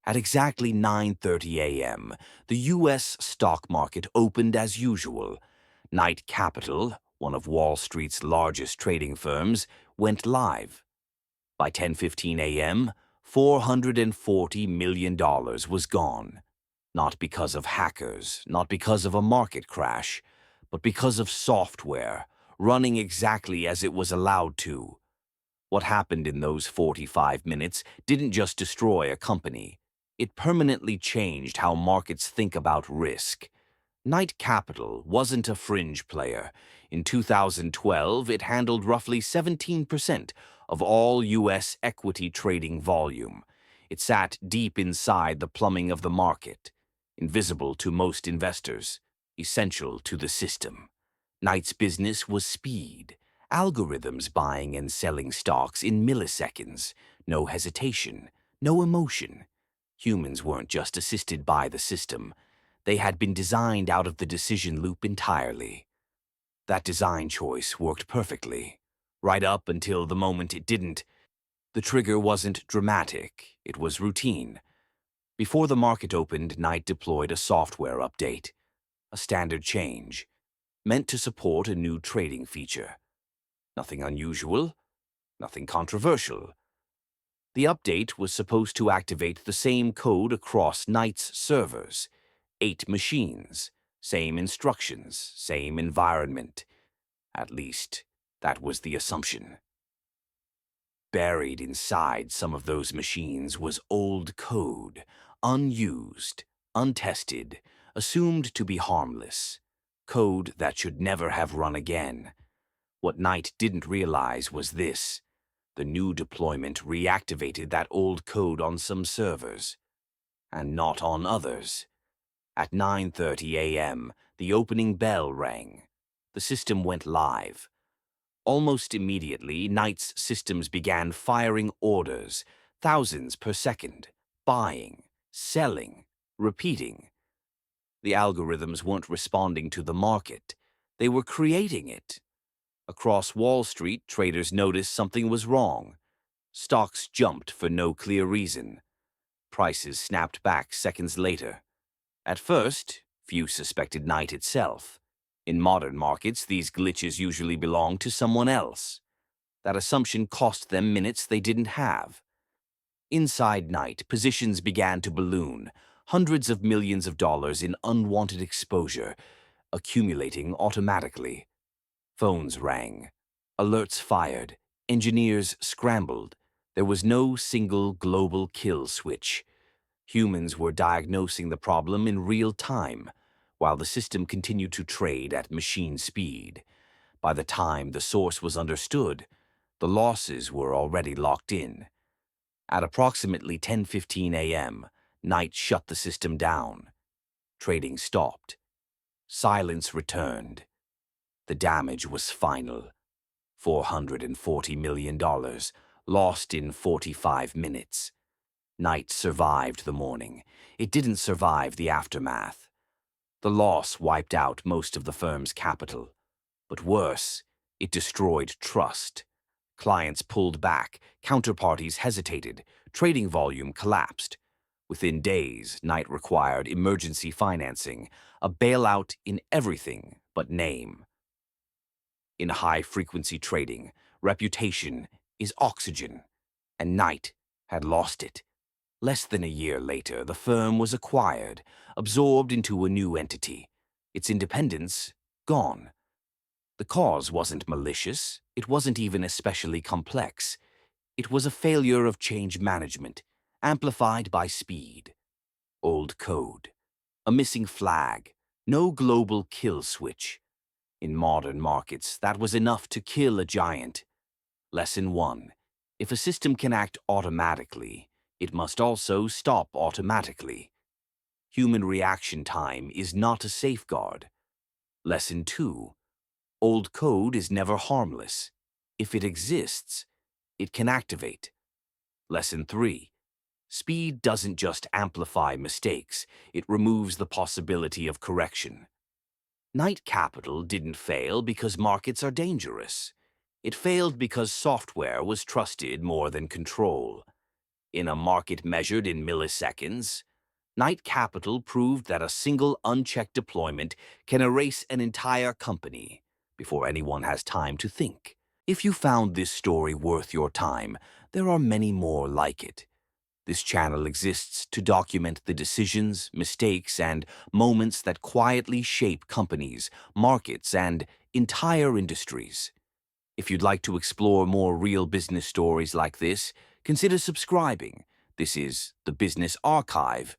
At exactly 9:30 a.m., the U.S. stock market opened as usual. Knight Capital, one of Wall Street's largest trading firms, went live. By 10:15 a.m., $440 million was gone. Not because of hackers, not because of a market crash, but because of software running exactly as it was allowed to. What happened in those 45 minutes didn't just destroy a company. It permanently changed how markets think about risk. Knight Capital wasn't a fringe player. In 2012, it handled roughly 17% of all U.S. equity trading volume. It sat deep inside the plumbing of the market, invisible to most investors, essential to the system. Knight's business was speed, algorithms buying and selling stocks in milliseconds, no hesitation, no emotion. Humans weren't just assisted by the system. They had been designed out of the decision loop entirely. That design choice worked perfectly, right up until the moment it didn't. The trigger wasn't dramatic, it was routine. Before the market opened, Knight deployed a software update, a standard change, meant to support a new trading feature. Nothing unusual, nothing controversial. The update was supposed to activate the same code across Knight's servers. 8 machines, same instructions, same environment. At least, that was the assumption. Buried inside some of those machines was old code, unused, untested, assumed to be harmless. Code that should never have run again. What Knight didn't realize was this. The new deployment reactivated that old code on some servers, and not on others. At 9:30 a.m., the opening bell rang. The system went live. Almost immediately, Knight's systems began firing orders, thousands per second, buying, selling, repeating. The algorithms weren't responding to the market. They were creating it. Across Wall Street, traders noticed something was wrong. Stocks jumped for no clear reason. Prices snapped back seconds later. At first, few suspected Knight itself. In modern markets, these glitches usually belong to someone else. That assumption cost them minutes they didn't have. Inside Knight, positions began to balloon, hundreds of millions of dollars in unwanted exposure, accumulating automatically. Phones rang. Alerts fired. Engineers scrambled. There was no single global kill switch. Humans were diagnosing the problem in real time, while the system continued to trade at machine speed. By the time the source was understood, the losses were already locked in. At approximately 10:15 a.m., Knight shut the system down. Trading stopped. Silence returned. The damage was final. $440 million, lost in 45 minutes. Knight survived the morning. It didn't survive the aftermath. The loss wiped out most of the firm's capital. But worse, it destroyed trust. Clients pulled back, counterparties hesitated, trading volume collapsed. Within days, Knight required emergency financing, a bailout in everything but name. In high-frequency trading, reputation is oxygen, and Knight had lost it. Less than a year later, the firm was acquired, absorbed into a new entity. Its independence gone. The cause wasn't malicious. It wasn't even especially complex. It was a failure of change management, amplified by speed. Old code. A missing flag. No global kill switch. In modern markets, that was enough to kill a giant. Lesson 1. If a system can act automatically, it must also stop automatically. Human reaction time is not a safeguard. Lesson 2. Old code is never harmless. If it exists, it can activate. Lesson 3. Speed doesn't just amplify mistakes, it removes the possibility of correction. Knight Capital didn't fail because markets are dangerous. It failed because software was trusted more than control. in a market measured in milliseconds. Knight Capital proved that a single unchecked deployment can erase an entire company before anyone has time to think. If you found this story worth your time, there are many more like it. This channel exists to document the decisions, mistakes, and moments that quietly shape companies, markets, and entire industries. If you'd like to explore more real business stories like this, consider subscribing. This is the Business Archive,